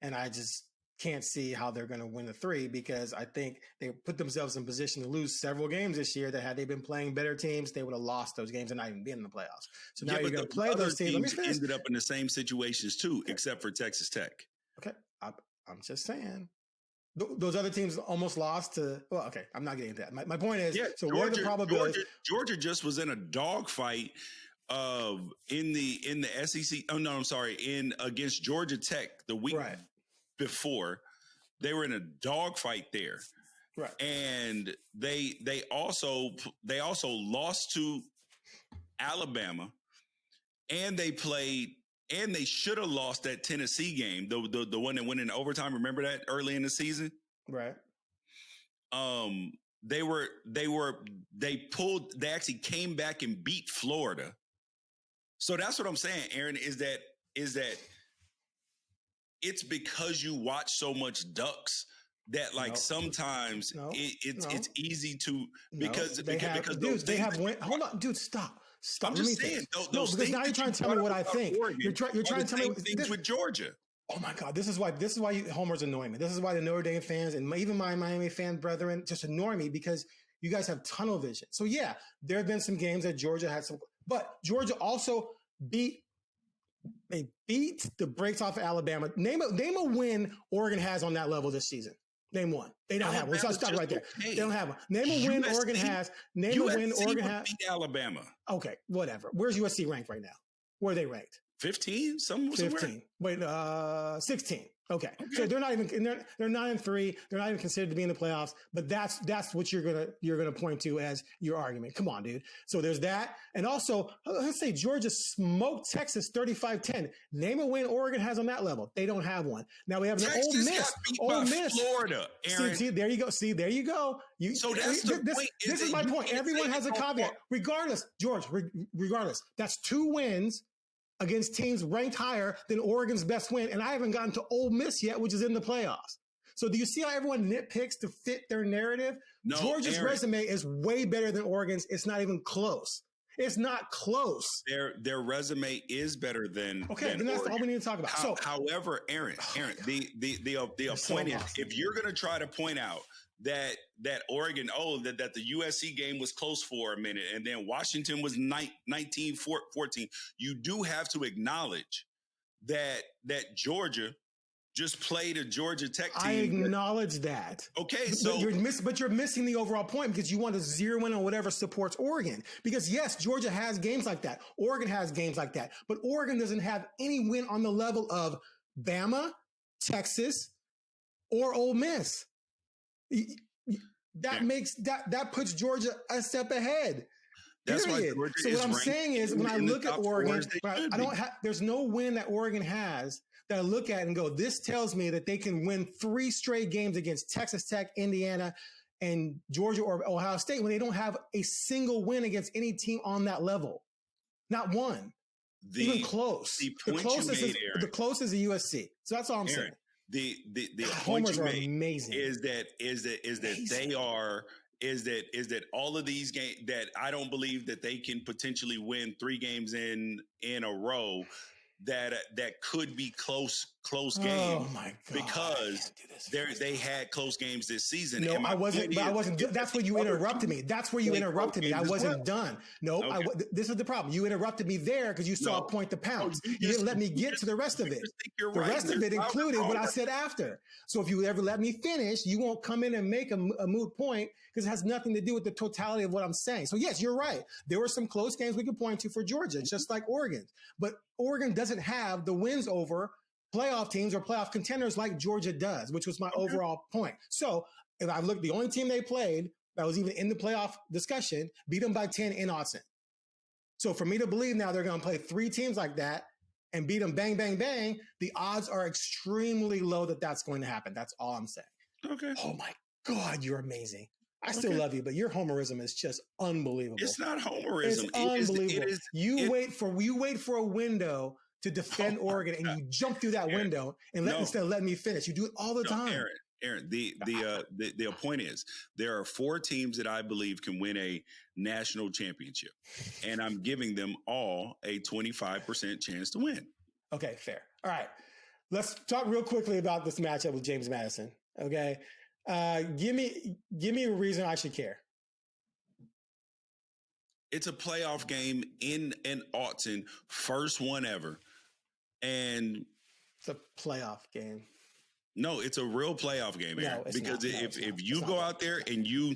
Speaker 1: And I just can't see how they're going to win the 3 because I think they put themselves in position to lose several games this year that had they been playing better teams, they would have lost those games and not even been in the playoffs. So now you're going to play those teams.
Speaker 2: Ended up in the same situations too, except for Texas Tech.
Speaker 1: Okay. I'm just saying. Those other teams almost lost to. Well, okay, I'm not getting into that. My point is, so Georgia, what are the probabilities?
Speaker 2: Georgia just was in a dogfight in the SEC. Oh no, I'm sorry, against Georgia Tech the week before. They were in a dogfight there,
Speaker 1: right?
Speaker 2: And they also lost to Alabama, and they played. And they should have lost that Tennessee game, the one that went in overtime. Remember that early in the season?
Speaker 1: Right.
Speaker 2: They actually came back and beat Florida. So that's what I'm saying, Aaron, is that it's because you watch so much Ducks that like sometimes it's easy to because
Speaker 1: they have win. Hold on, dude, stop.
Speaker 2: I'm just saying.
Speaker 1: Because now you're trying to tell me what I think. You're trying to tell me
Speaker 2: things with Georgia.
Speaker 1: Oh my God, this is why you homers annoy me. This is why the Notre Dame fans and even my Miami fan brethren just annoy me because you guys have tunnel vision. So yeah, there have been some games that Georgia had some But Georgia also beat the brakes off of Alabama. Name a win Oregon has on that level this season. Name one. They don't have one. So I'll stop right there. Okay. They don't have one. Name a win Oregon has. Name a win Oregon has.
Speaker 2: Beat Alabama.
Speaker 1: Okay, whatever. Where's USC ranked right now? Where are they ranked?
Speaker 2: 15?
Speaker 1: 15. Wait, 16. Okay. So they're not even they're 9-3. They're not even considered to be in the playoffs. But that's what you're gonna point to as your argument. Come on, dude. So there's that, and also let's say Georgia smoked Texas 35-10. Name a win Oregon has on that level. They don't have one. Now we have an Ole Miss.
Speaker 2: Ole Miss, Florida. Aaron.
Speaker 1: See, there you go. See, there you go.
Speaker 2: So that's the point.
Speaker 1: This is my point. Everyone has a caveat. Regardless, George. Regardless, that's 2 wins against teams ranked higher than Oregon's best win. And I haven't gotten to Ole Miss yet, which is in the playoffs. So do you see how everyone nitpicks to fit their narrative? No, Georgia's resume is way better than Oregon's. It's not even close. It's not close.
Speaker 2: Their resume is better than
Speaker 1: then that's all we need to talk about.
Speaker 2: However, Aaron, the point is, if you're going to try to point out that Oregon, that the USC game was close for a minute, and then Washington was 19-14. You do have to acknowledge that Georgia just played a Georgia Tech team.
Speaker 1: I acknowledge that.
Speaker 2: Okay,
Speaker 1: but you're missing the overall point because you want to zero in on whatever supports Oregon. Because yes, Georgia has games like that. Oregon has games like that. But Oregon doesn't have any win on the level of Bama, Texas, or Ole Miss. That puts Georgia a step ahead.
Speaker 2: That's why
Speaker 1: Georgia so what I'm saying is, when I look at Oregon, there's no win that Oregon has that I look at and go, this tells me that they can win 3 straight games against Texas Tech, Indiana, and Georgia or Ohio State when they don't have a single win against any team on that level. Not one. Even close. The closest is the USC. So that's all I'm saying.
Speaker 2: The
Speaker 1: point
Speaker 2: you made
Speaker 1: amazing.
Speaker 2: is that all of these games that I don't believe that they can potentially win 3 games in a row that could be close games.
Speaker 1: Oh my God.
Speaker 2: Because they had close games this season.
Speaker 1: No, I wasn't. That's where you interrupted me. That's where you interrupted me. I wasn't done. No, okay. This is the problem. You interrupted me there because you saw a point to pounce. You didn't let me get to the rest of it. The rest of it included what I said after. So if you ever let me finish, you won't come in and make a moot point because it has nothing to do with the totality of what I'm saying. So yes, you're right. There were some close games we could point to for Georgia, just like Oregon. But Oregon doesn't have the wins over playoff teams or playoff contenders like Georgia does, which was my overall point. So if I look, the only team they played that was even in the playoff discussion beat them by 10 in Austin. So for me to believe now they're going to play 3 teams like that and beat them bang, bang, bang, the odds are extremely low that that's going to happen. That's all I'm saying.
Speaker 2: Okay.
Speaker 1: Oh my God, you're amazing. I still love you, but your homerism is just unbelievable.
Speaker 2: It's not homerism.
Speaker 1: It's unbelievable. You wait for a window to defend Oregon, and you jump through that window instead of letting me finish. You do it all the time.
Speaker 2: Aaron, the point is there are 4 teams that I believe can win a national championship, and I'm giving them all a 25% chance to win.
Speaker 1: Okay, fair. All right, let's talk real quickly about this matchup with James Madison. Okay, give me a reason I should care.
Speaker 2: It's a playoff game in Austin, first one ever. And
Speaker 1: it's a playoff game.
Speaker 2: No, it's a real playoff game, Aaron.
Speaker 1: No, because
Speaker 2: if you go out there and you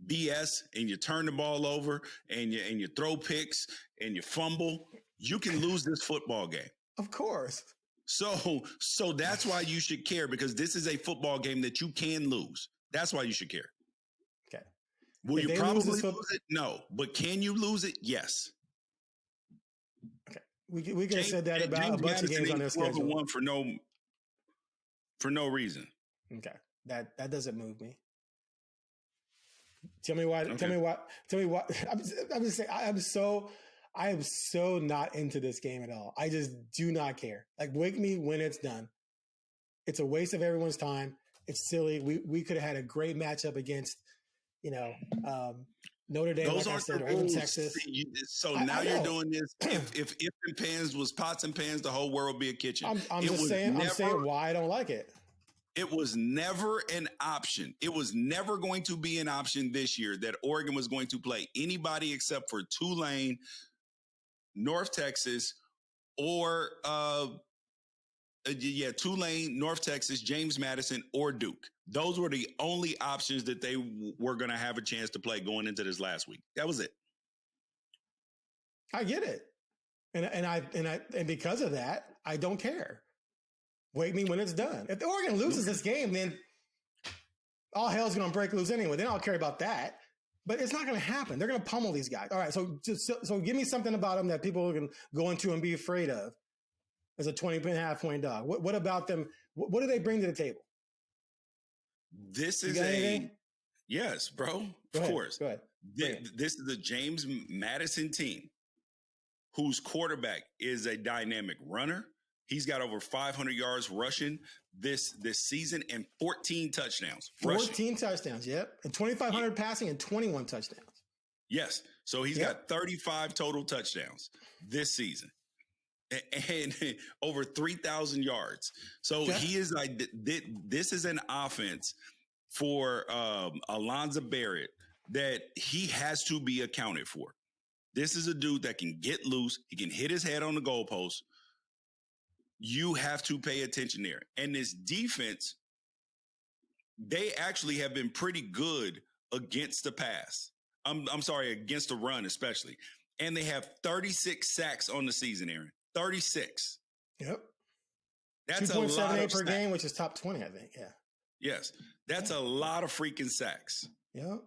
Speaker 2: BS and you turn the ball over and you throw picks and you fumble, you can lose this football game.
Speaker 1: Of course.
Speaker 2: So that's why you should care, because this is a football game that you can lose. That's why you should care.
Speaker 1: Okay.
Speaker 2: Will you probably lose it? No. But can you lose it? Yes.
Speaker 1: Okay. We could have said that about James a bunch Madison of games on their schedule.
Speaker 2: One for no reason.
Speaker 1: Okay. That doesn't move me. Tell me why. Okay. Tell me why. I'm just saying I am so not into this game at all. I just do not care. Like, wake me when it's done. It's a waste of everyone's time. It's silly. We could have had a great matchup against, Notre Dame,
Speaker 2: those
Speaker 1: like I said, or even Texas.
Speaker 2: Now you're doing this. If and pans was pots and pans, the whole world would be a kitchen.
Speaker 1: I'm saying why I don't like it.
Speaker 2: It was never an option. It was never going to be an option this year that Oregon was going to play anybody except for Tulane, North Texas, or Tulane, North Texas, James Madison, or Duke. Those were the only options that they were going to have a chance to play going into this last week. That was it.
Speaker 1: I get it, and because of that, I don't care. Wake me when it's done. If Oregon loses this game, then all hell's going to break loose anyway. Then I don't care about that. But it's not going to happen. They're going to pummel these guys. All right, so give me something about them that people can go into and be afraid of as a 20.5 point dog. What about them? What do they bring to the table?
Speaker 2: This is yes, bro. Of course.
Speaker 1: Go ahead.
Speaker 2: This is the James Madison team whose quarterback is a dynamic runner. He's got over 500 yards rushing this season and 14 touchdowns.
Speaker 1: 14 touchdowns, yep. And 2,500 passing and 21 touchdowns.
Speaker 2: Yes. So he's got 35 total touchdowns this season and over 3,000 yards. So he is like, this is an offense for Alonzo Barrett that he has to be accounted for. This is a dude that can get loose. He can hit his head on the goalpost. You have to pay attention there. And this defense, they actually have been pretty good against the pass. I'm sorry, against the run especially. And they have 36 sacks on the season, Aaron. 36.
Speaker 1: Yep.
Speaker 2: That's 2.78
Speaker 1: per game, which is top 20, I think. Yeah.
Speaker 2: Yes. That's a lot of freaking sacks.
Speaker 1: Yep.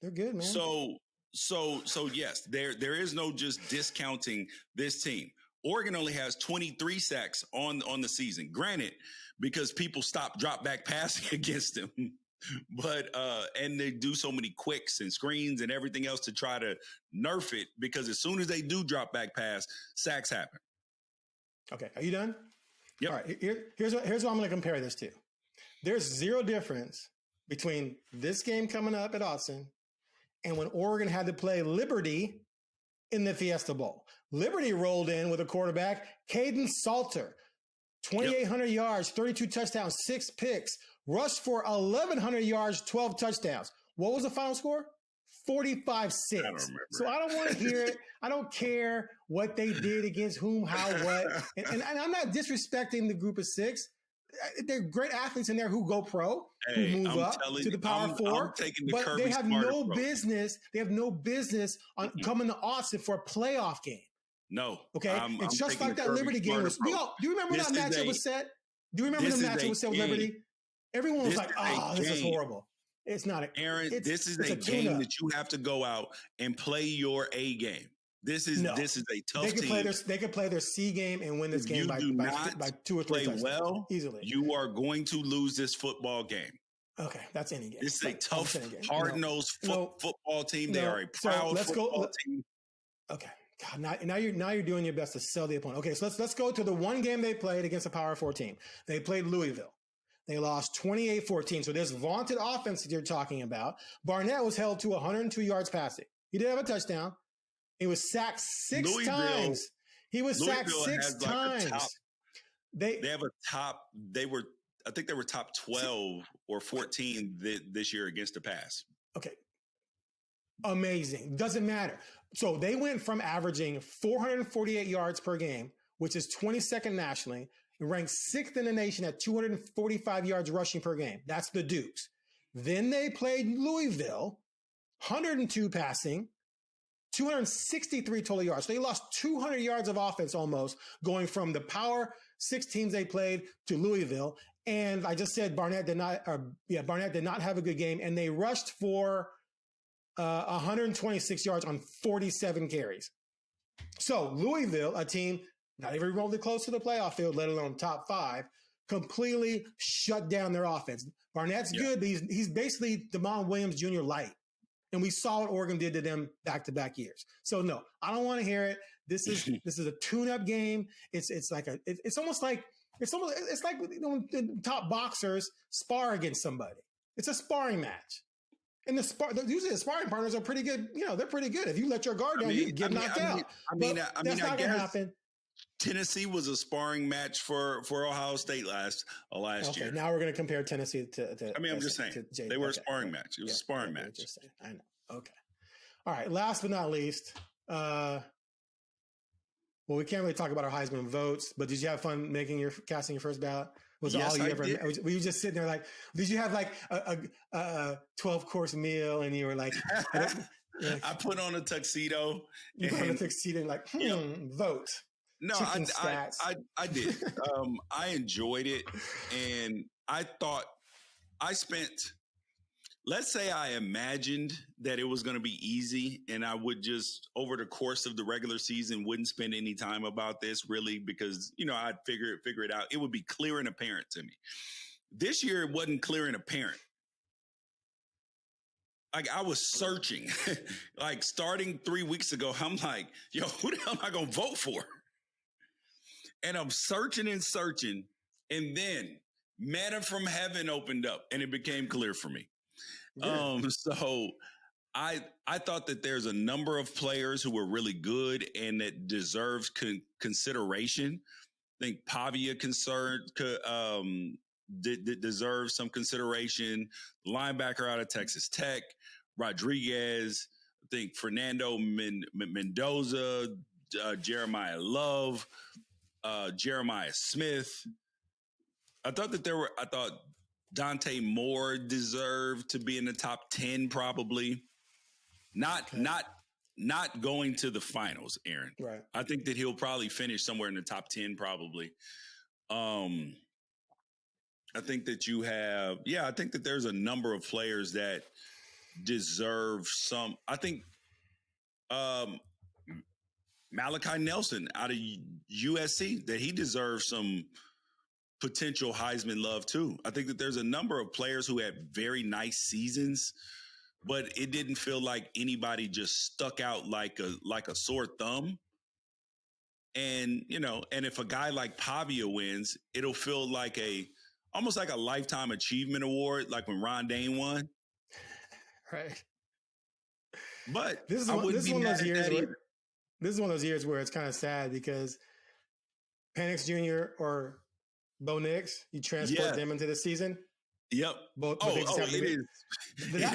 Speaker 1: They're good, man.
Speaker 2: So yes, there is no just discounting this team. Oregon only has 23 sacks on the season. Granted, because people stop drop back passing against them, but and they do so many quicks and screens and everything else to try to nerf it, because as soon as they do drop back pass, sacks happen.
Speaker 1: Okay, are you done?
Speaker 2: Yep.
Speaker 1: All right. Here's what I'm going to compare this to. There's zero difference between this game coming up at Austin and when Oregon had to play Liberty in the Fiesta Bowl. Liberty rolled in with a quarterback, Caden Salter, 2,800 yards, 32 touchdowns, 6 picks, rushed for 1,100 yards, 12 touchdowns. What was the final score? 45-6. So I don't want to hear it. I don't care what they did against whom, how, what. And I'm not disrespecting the group of 6. They're great athletes in there who go pro, who move up to the Power Four, but they have no business. They have no business on coming to Austin for a playoff game.
Speaker 2: No.
Speaker 1: Okay. It's just like that Liberty game was. Do you remember when that matchup was set? Do you remember the matchup was set with Liberty? Everyone was like, "Oh, this is horrible." It's not.
Speaker 2: Aaron, this is a game that you have to go out and play your A game. This is a tough team.
Speaker 1: They could play their C game and win this game by 2 or 3 touchdowns easily.
Speaker 2: You are going to lose this football game.
Speaker 1: Okay, that's any game.
Speaker 2: This is a tough, hard-nosed football team. They are a proud football team.
Speaker 1: Okay. God, now you're doing your best to sell the opponent. Okay, so let's go to the one game they played against a Power 4 team. They played Louisville. They lost 28-14. So this vaunted offense that you're talking about, Barnett was held to 102 yards passing. He did have a touchdown. He was sacked 6 times. He was sacked 6 times. I think they were top 12 or 14 this year against the pass. Okay. Amazing. Doesn't matter. So they went from averaging 448 yards per game, which is 22nd nationally, and ranked 6th in the nation at 245 yards rushing per game. That's the Dukes. Then they played Louisville, 102 passing, 263 total yards. So they lost 200 yards of offense almost, going from the Power 6 teams they played to Louisville. And I just said Barnett did not have a good game, and they rushed for 126 yards on 47 carries. So Louisville, a team not even remotely close to the playoff field, let alone top 5, completely shut down their offense. Barnett's good, but he's basically Damon Williams Jr. light. And we saw what Oregon did to them back-to-back years. So no, I don't want to hear it. This is a tune-up game. It's like when the top boxers spar against somebody. It's a sparring match. And usually the sparring partners are pretty good. They're pretty good. If you let your guard down, you get knocked out. That's not going to happen.
Speaker 2: Tennessee was a sparring match for Ohio State last year.
Speaker 1: Okay, now we're going to compare Tennessee to.
Speaker 2: I mean, I'm just saying they were a sparring match. It was a sparring match.
Speaker 1: Just saying. I know. Okay. All right. Last but not least, well, we can't really talk about our Heisman votes, but did you have fun casting your first ballot? Was
Speaker 2: yes,
Speaker 1: all you
Speaker 2: I
Speaker 1: ever?
Speaker 2: did.
Speaker 1: Were you just sitting there like? Did you have like a 12-course meal and you were like?
Speaker 2: I put on a tuxedo.
Speaker 1: You put on a tuxedo and like, vote.
Speaker 2: No, I did. I enjoyed it, and I thought I spent. Let's say I imagined that it was going to be easy, and I would just over the course of the regular season wouldn't spend any time about this really because I'd figure it out. It would be clear and apparent to me. This year, it wasn't clear and apparent. Like I was searching, like starting 3 weeks ago. I'm like, yo, who the hell am I going to vote for? And I'm searching, and then manna from heaven opened up, and it became clear for me. Yeah. So I thought that there's a number of players who were really good and that deserves consideration. I think Pavia deserves some consideration. Linebacker out of Texas Tech, Rodriguez. I think Fernando Mendoza, Jeremiah Love, Jeremiah Smith. I thought Dante Moore deserved to be in the top 10, probably. Not going to the finals, Aaron.
Speaker 1: Right.
Speaker 2: I think that he'll probably finish somewhere in the top 10, probably. I think that I think that there's a number of players that deserve some. I think Malachi Nelson out of USC, that he deserves some potential Heisman love too. I think that there's a number of players who had very nice seasons, but it didn't feel like anybody just stuck out like a sore thumb. And, and if a guy like Pavia wins, it'll feel like almost like a lifetime achievement award, like when Ron Dane won.
Speaker 1: Right.
Speaker 2: But
Speaker 1: this is one of those years where it's kind of sad because Penix Jr. or Bo Nix, you transport them into the season.
Speaker 2: Yep.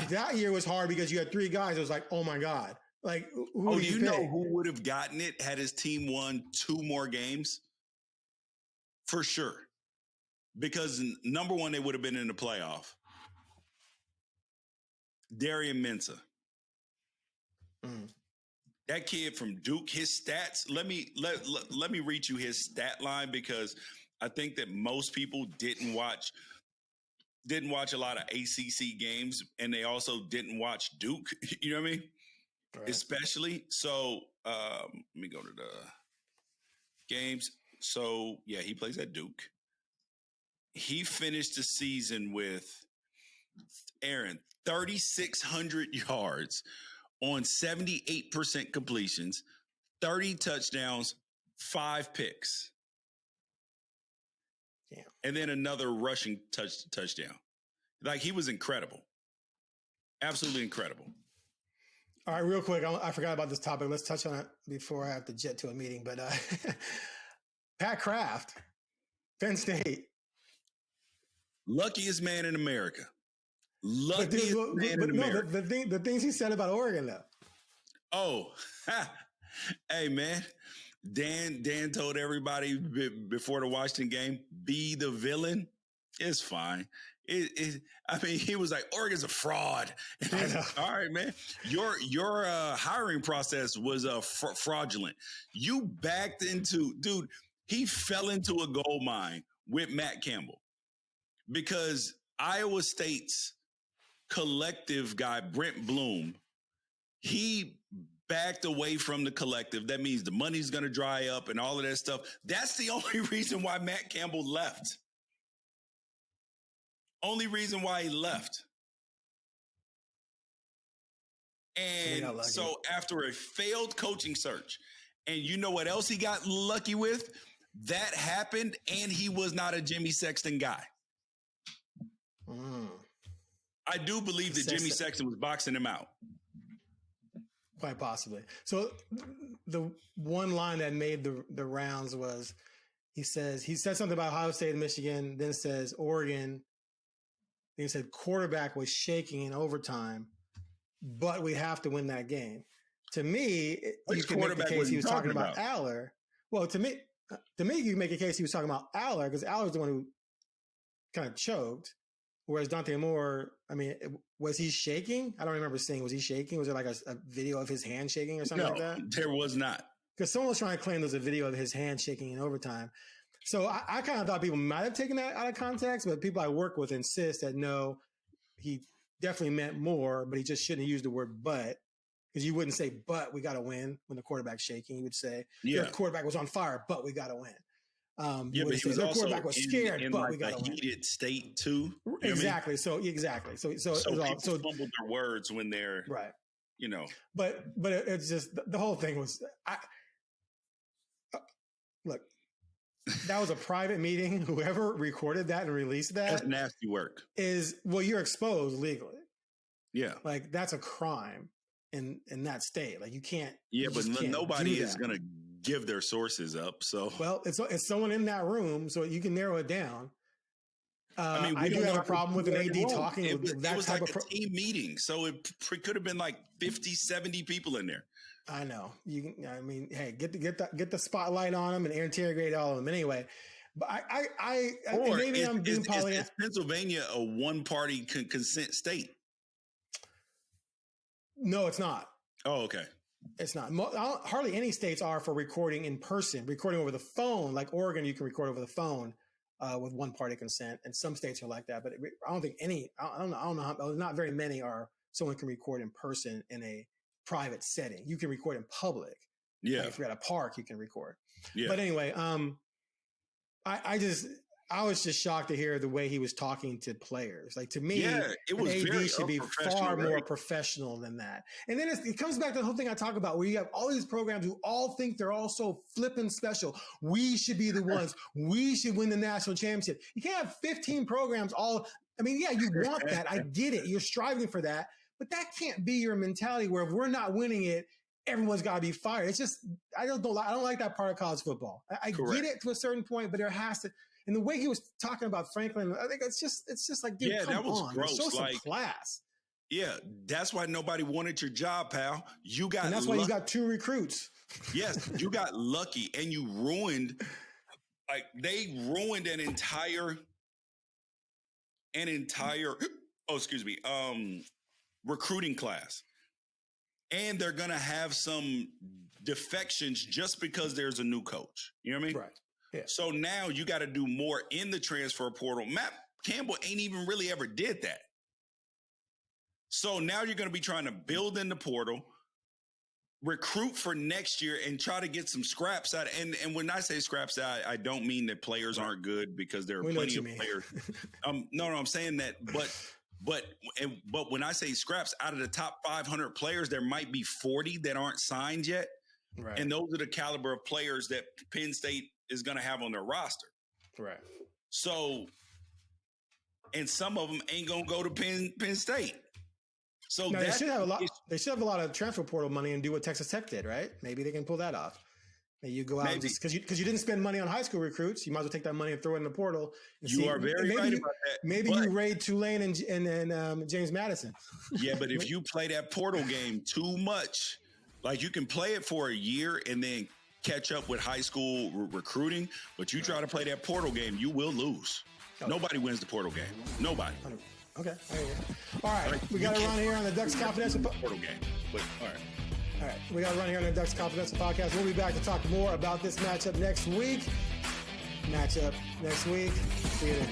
Speaker 1: That year was hard because you had three guys. It was like, oh my God. Like, who do you
Speaker 2: know who would have gotten it had his team won 2 more games? For sure. Because number one, they would have been in the playoff. Darian Mensah. That kid from Duke, his stats, let me read you his stat line because I think that most people didn't watch a lot of ACC games, and they also didn't watch Duke. You know what I mean? Right. Especially. So let me go to the games. So yeah, he plays at Duke. He finished the season with, Aaron, 3,600 yards on 78% completions, 30 touchdowns, 5 picks.
Speaker 1: Yeah.
Speaker 2: And then another rushing touchdown. Like, he was incredible. Absolutely incredible.
Speaker 1: All right, real quick, I forgot about this topic. Let's touch on it before I have to jet to a meeting. But Pat Kraft, Penn State.
Speaker 2: Luckiest man in America. America.
Speaker 1: No, the things he said about Oregon, though.
Speaker 2: Oh, hey, man. Dan told everybody before the Washington game, be the villain. It's fine. I mean, he was like, Oregon's a fraud. All right, man. Your hiring process was fraudulent. You backed into, dude, he fell into a gold mine with Matt Campbell because Iowa State's collective guy, Brent Bloom, he backed away from the collective. That means the money's going to dry up and all of that stuff. That's the only reason why Matt Campbell left. Only reason why he left. And so after a failed coaching search, and you know what else he got lucky with? That happened, and he was not a Jimmy Sexton guy. I do believe that Jimmy Sexton was boxing him out.
Speaker 1: Quite possibly. So the one line that made the rounds was he said something about Ohio State and Michigan, then says Oregon. He said quarterback was shaking in overtime, but we have to win that game. To me, you can make the case he was talking about Aller. Well, to me, you can make a case he was talking about Aller because Aller's the one who kind of choked. Whereas Dante Moore, I mean, was he shaking? I don't remember seeing. Was he shaking? Was there like a video of his hand shaking or something like that?
Speaker 2: There was not.
Speaker 1: Because someone was trying to claim there's a video of his hand shaking in overtime. So I kind of thought people might have taken that out of context, but people I work with insist that no, he definitely meant more, but he just shouldn't have used the word but. Because you wouldn't say, but we got to win when the quarterback's shaking. You would say, the quarterback was on fire, but we got to win.
Speaker 2: But he was
Speaker 1: the
Speaker 2: also
Speaker 1: quarterback was scared, but
Speaker 2: like
Speaker 1: we got to win.
Speaker 2: Heated state too.
Speaker 1: Exactly. So exactly. So
Speaker 2: people fumble their words when they're
Speaker 1: right.
Speaker 2: But
Speaker 1: it's just the whole thing was. Look, that was a private meeting. Whoever recorded that and released
Speaker 2: that's nasty work.
Speaker 1: You're exposed legally.
Speaker 2: Yeah,
Speaker 1: like that's a crime in that state. Like you can't.
Speaker 2: Yeah, but nobody is going to give their sources up. So
Speaker 1: it's someone in that room, so you can narrow it down. I do have a problem with an AD talking. It
Speaker 2: was like a team meeting, so it could have been like 50, 70 people in there.
Speaker 1: I know. Hey, get the spotlight on them and interrogate all of them anyway. But maybe I'm being Pollyanna.
Speaker 2: Is Pennsylvania a one-party consent state?
Speaker 1: No, it's not.
Speaker 2: Oh, okay.
Speaker 1: It's not. Hardly any states are for recording in person, recording over the phone. Like Oregon, you can record over the phone with one-party consent, and some states are like that. But I don't think any. I don't know how. Not very many are. Someone can record in person in a private setting. You can record in public.
Speaker 2: Yeah.
Speaker 1: Like if you're at a park, you can record.
Speaker 2: Yeah.
Speaker 1: But anyway, I was just shocked to hear the way he was talking to players. Like to me,
Speaker 2: it was
Speaker 1: AD should be far more professional than that. And then it comes back to the whole thing I talk about, where you have all these programs who all think they're all so flippin' special. We should be the ones. We should win the national championship. You can't have 15 programs all. I mean, yeah, you want that. I get it. You're striving for that. But that can't be your mentality where if we're not winning it, everyone's got to be fired. It's just, I don't like that part of college football. I get it to a certain point, but there has to. And the way he was talking about Franklin, I think it's just like, dude, come
Speaker 2: that was
Speaker 1: on.
Speaker 2: gross.
Speaker 1: Show some class.
Speaker 2: Yeah, that's why nobody wanted your job, pal. And
Speaker 1: that's why you got 2 recruits.
Speaker 2: Yes, you got lucky, and you ruined. Like they ruined an entire. Recruiting class, and they're gonna have some defections just because there's a new coach. You know what I mean?
Speaker 1: Right. Yeah.
Speaker 2: So now you got to do more in the transfer portal. Matt Campbell ain't even really ever did that. So now you're going to be trying to build in the portal, recruit for next year, and try to get some scraps out. And when I say scraps out, I don't mean that players aren't good, because there are plenty of players. No, I'm saying that, but when I say scraps, out of the top 500 players, there might be 40 that aren't signed yet.
Speaker 1: Right.
Speaker 2: And those are the caliber of players that Penn State is going to have on their roster.
Speaker 1: Right.
Speaker 2: So, and some of them ain't going to go to Penn State. So
Speaker 1: they should have a lot of transfer portal money and do what Texas Tech did, right? Maybe they can pull that off. Maybe you go out because you didn't spend money on high school recruits. You might as well take that money and throw it in the portal.
Speaker 2: You are very right about that.
Speaker 1: Maybe you raid Tulane and James Madison.
Speaker 2: Yeah, but if you play that portal game too much, like you can play it for a year and then catch up with high school recruiting, but you try to play that portal game, you will lose. Okay. Nobody wins the portal game. Nobody.
Speaker 1: Okay. All right. We got to run here on the Ducks Confidential
Speaker 2: portal game. But all right.
Speaker 1: We got to run here on the Ducks Confidential podcast. We'll be back to talk more about this matchup next week. See you then.